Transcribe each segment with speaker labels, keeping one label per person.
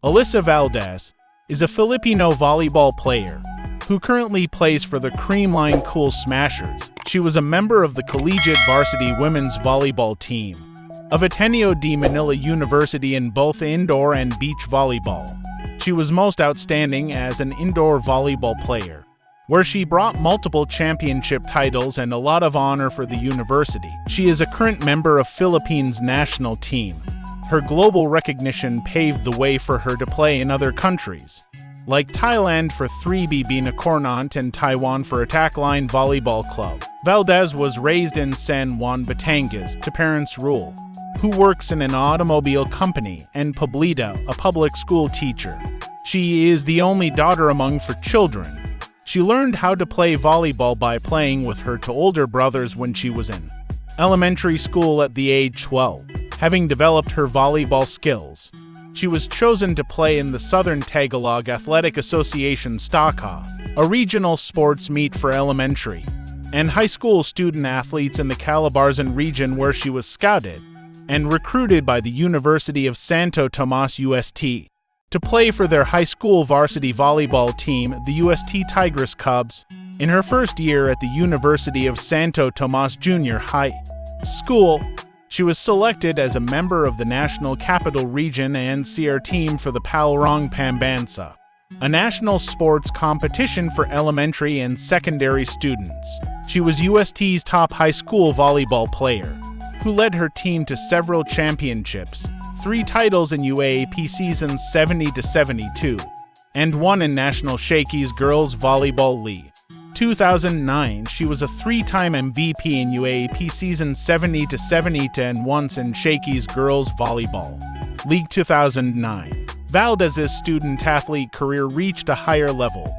Speaker 1: Alyssa Valdez is a Filipino volleyball player who currently plays for the Creamline Cool Smashers. She was a member of the collegiate varsity women's volleyball team of Ateneo de Manila University in both indoor and beach volleyball. She was most outstanding as an indoor volleyball player, where she brought multiple championship titles and a lot of honor for the university. She is a current member of Philippines national team. Her global recognition paved the way for her to play in other countries, like Thailand for 3BB Nakornont and Taiwan for Attack Line Volleyball Club. Valdez was raised in San Juan, Batangas to parents Rule, who works in an automobile company, and Pablito, a public school teacher. She is the only daughter among four children. She learned how to play volleyball by playing with her two older brothers when she was in elementary school at the age 12. Having developed her volleyball skills, she was chosen to play in the Southern Tagalog Athletic Association STACA, a regional sports meet for elementary and high school student athletes in the Calabarzon region, where she was scouted and recruited by the University of Santo Tomas UST to play for their high school varsity volleyball team, the UST Tigres Cubs. In her first year at the University of Santo Tomas Junior High School, she was selected as a member of the National Capital Region and CR team for the Palarong Pambansa, a national sports competition for elementary and secondary students. She was UST's top high school volleyball player, who led her team to several championships, 3 titles in UAAP seasons 70-72, and 1 in National Shakey's Girls Volleyball League. 2009, she was a 3-time MVP in UAAP season 70-72 and once in Shakey's Girls Volleyball League 2009. Valdez's student-athlete career reached a higher level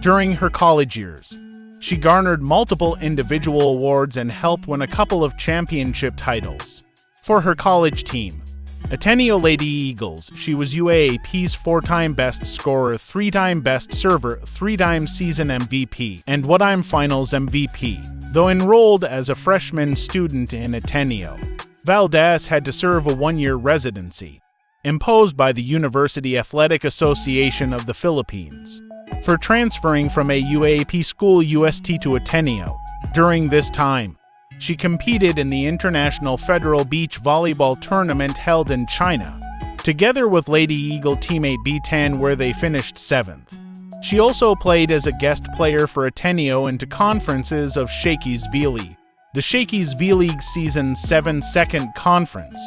Speaker 1: during her college years. She garnered multiple individual awards and helped win a couple of championship titles for her college team. Ateneo Lady Eagles, she was UAAP's 4-time best scorer, 3-time best server, 3-time season MVP, and one-time finals MVP. Though enrolled as a freshman student in Ateneo, Valdez had to serve a 1-year residency imposed by the University Athletic Association of the Philippines for transferring from a UAAP school UST to Ateneo. During this time, she competed in the International Federal Beach Volleyball Tournament held in China, together with Lady Eagle teammate B10, where they finished 7th. She also played as a guest player for Ateneo into conferences of Shakey's V-League. The Shakey's V-League Season 7 second conference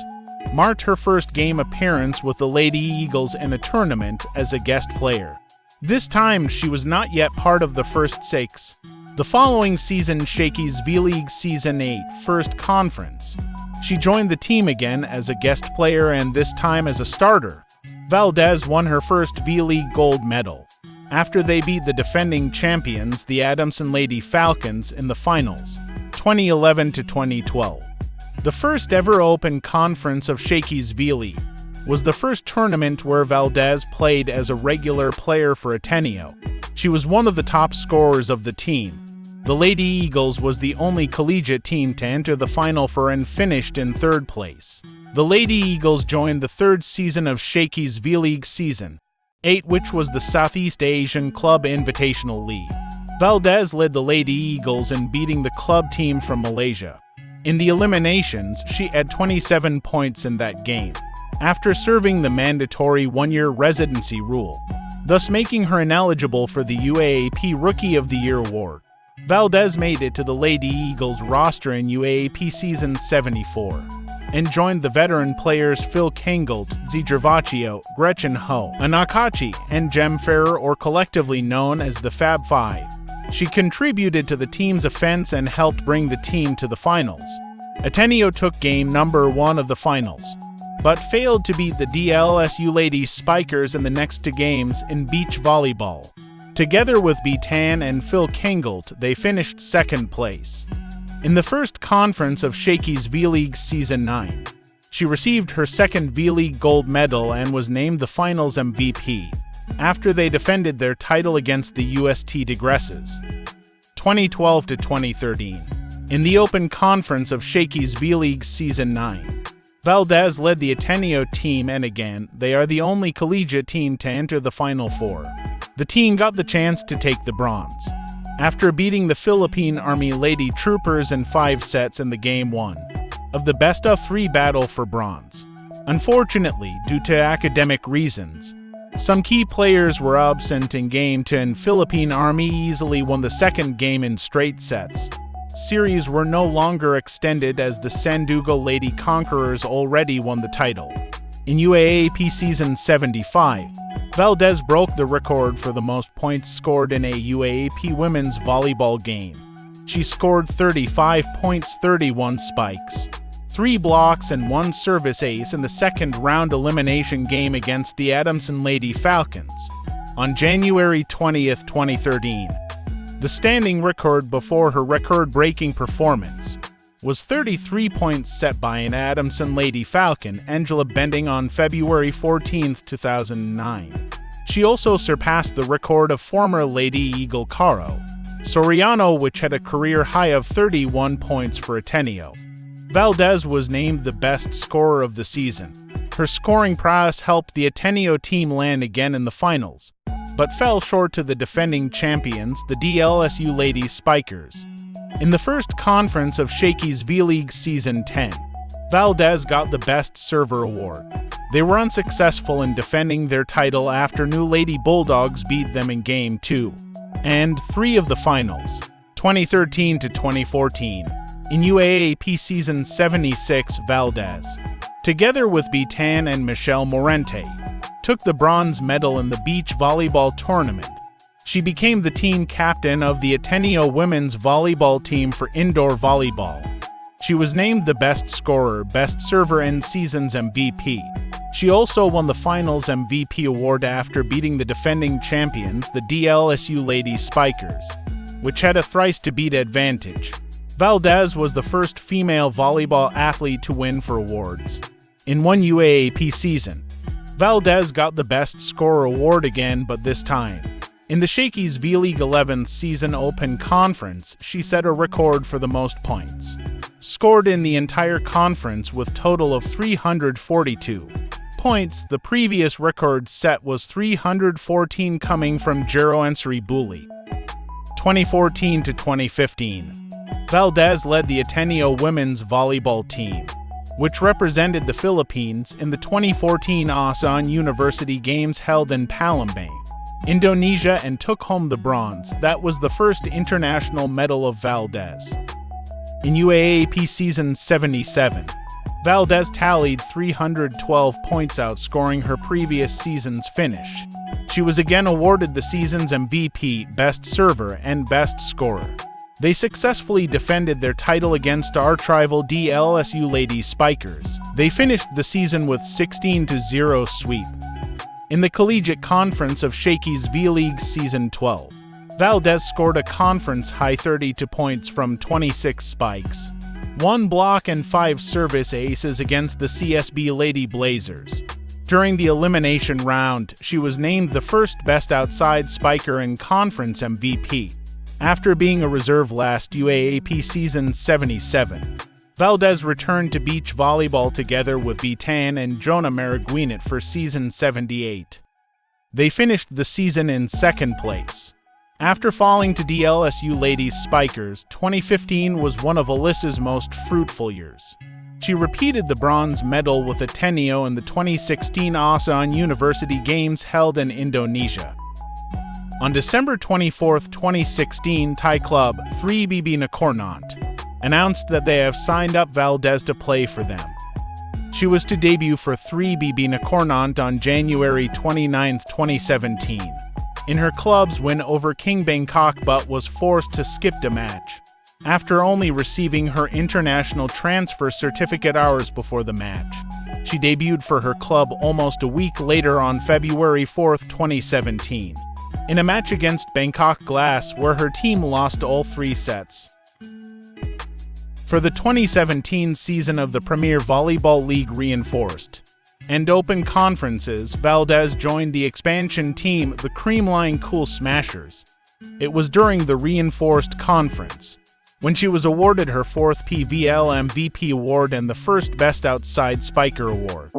Speaker 1: marked her first game appearance with the Lady Eagles in a tournament as a guest player. This time, she was not yet part of the first 6. The following season, Shakey's V-League Season 8 first conference, she joined the team again as a guest player, and this time as a starter. Valdez won her first V-League gold medal after they beat the defending champions, the Adamson Lady Falcons, in the finals, 2011-2012. The first ever open conference of Shakey's V-League was the first tournament where Valdez played as a regular player for Ateneo. She was one of the top scorers of the team. The Lady Eagles was the only collegiate team to enter the final four and finished in 3rd place. The Lady Eagles joined the 3rd season of Shakey's V-League Season 8, which was the Southeast Asian Club Invitational League. Valdez led the Lady Eagles in beating the club team from Malaysia. In the eliminations, she had 27 points in that game, after serving the mandatory 1-year residency rule, thus making her ineligible for the UAAP Rookie of the Year award. Valdez made it to the Lady Eagles roster in UAAP Season 74 and joined the veteran players Phil Kangelt, Zidravaccio, Gretchen Ho, Anakachi, and Jem Ferrer, or collectively known as the Fab Five. She contributed to the team's offense and helped bring the team to the finals. Ateneo took game number 1 of the finals, but failed to beat the DLSU Ladies Spikers in the next 2 games in beach volleyball. Together with B10 and Phil Kangelt, they finished 2nd place. In the first conference of Shakey's V-League Season 9, she received her 2nd V-League gold medal and was named the finals MVP after they defended their title against the UST Tigresses, 2012-2013. In the open conference of Shakey's V-League Season 9, Valdez led the Ateneo team, and again, they are the only collegiate team to enter the Final Four. The team got the chance to take the bronze after beating the Philippine Army Lady Troopers in 5 sets in the Game 1 of the best-of-3 battle for bronze. Unfortunately, due to academic reasons, some key players were absent in Game 2, and Philippine Army easily won the second game in straight sets. Series were no longer extended as the Sandugo Lady Conquerors already won the title. In UAAP Season 75, Valdez broke the record for the most points scored in a UAAP women's volleyball game. She scored 35 points, 31 spikes, 3 blocks, and 1 service ace in the second-round elimination game against the Adamson Lady Falcons on January 20, 2013. The standing record before her record-breaking performance was 33 points set by an Adamson Lady Falcon, Angela Bending, on February 14, 2009. She also surpassed the record of former Lady Eagle Caro Soriano, which had a career high of 31 points for Ateneo. Valdez was named the best scorer of the season. Her scoring prowess helped the Ateneo team land again in the finals, but fell short to the defending champions, the DLSU Lady Spikers. In the first conference of G.O.A.T's V-League Season 10, Valdez got the Best Server award. They were unsuccessful in defending their title after New Lady Bulldogs beat them in Game 2 and 3 of the finals, 2013 to 2014. In UAAP Season 76, Valdez, together with Bitan and Michelle Morente, took the bronze medal in the beach volleyball tournament. She became the team captain of the Ateneo women's volleyball team for indoor volleyball. She was named the best scorer, best server, and season's MVP. She also won the finals MVP award after beating the defending champions, the DLSU Lady Spikers, which had a thrice-to-beat advantage. Valdez was the first female volleyball athlete to win for awards. In one UAAP season, Valdez got the Best Scorer award again, but this time in the G.O.A.T's V-League 11th Season Open Conference, she set a record for the most points scored in the entire conference with total of 342 points. The previous record set was 314, coming from Jero Ansari-Bully. 2014 to 2015, Valdez led the Ateneo women's volleyball team, which represented the Philippines in the 2014 ASEAN University Games held in Palembang, Indonesia, and took home the bronze. That was the first international medal of Valdez. In UAAP Season 77, Valdez tallied 312 points, outscoring her previous season's finish. She was again awarded the season's MVP, Best Server, and Best Scorer. They successfully defended their title against arch-rival DLSU Lady Spikers. They finished the season with 16-0 sweep. In the Collegiate Conference of G.O.A.T's V-League Season 12, Valdez scored a conference-high 32 points from 26 spikes, 1 block, and 5 service aces against the CSB Lady Blazers. During the elimination round, she was named the first best outside spiker and conference MVP. After being a reserve last UAAP Season 77, Valdez returned to beach volleyball together with Bitan and Jonah Mariguinit for Season 78. They finished the season in second place. After falling to DLSU Ladies Spikers, 2015 was one of Alyssa's most fruitful years. She repeated the bronze medal with Ateneo in the 2016 ASEAN University Games held in Indonesia. On December 24, 2016, Thai club 3BB Nakornant announced that they have signed up Valdez to play for them. She was to debut for 3BB Nakornant on January 29, 2017. In her club's win over King Bangkok, but was forced to skip the match after only receiving her international transfer certificate hours before the match. She debuted for her club almost a week later on February 4, 2017, in a match against Bangkok Glass where her team lost all 3 sets. For the 2017 season of the Premier Volleyball League Reinforced and Open Conferences, Valdez joined the expansion team, the Creamline Cool Smashers. It was during the Reinforced Conference when she was awarded her fourth PVL MVP award and the first Best Outside Spiker award.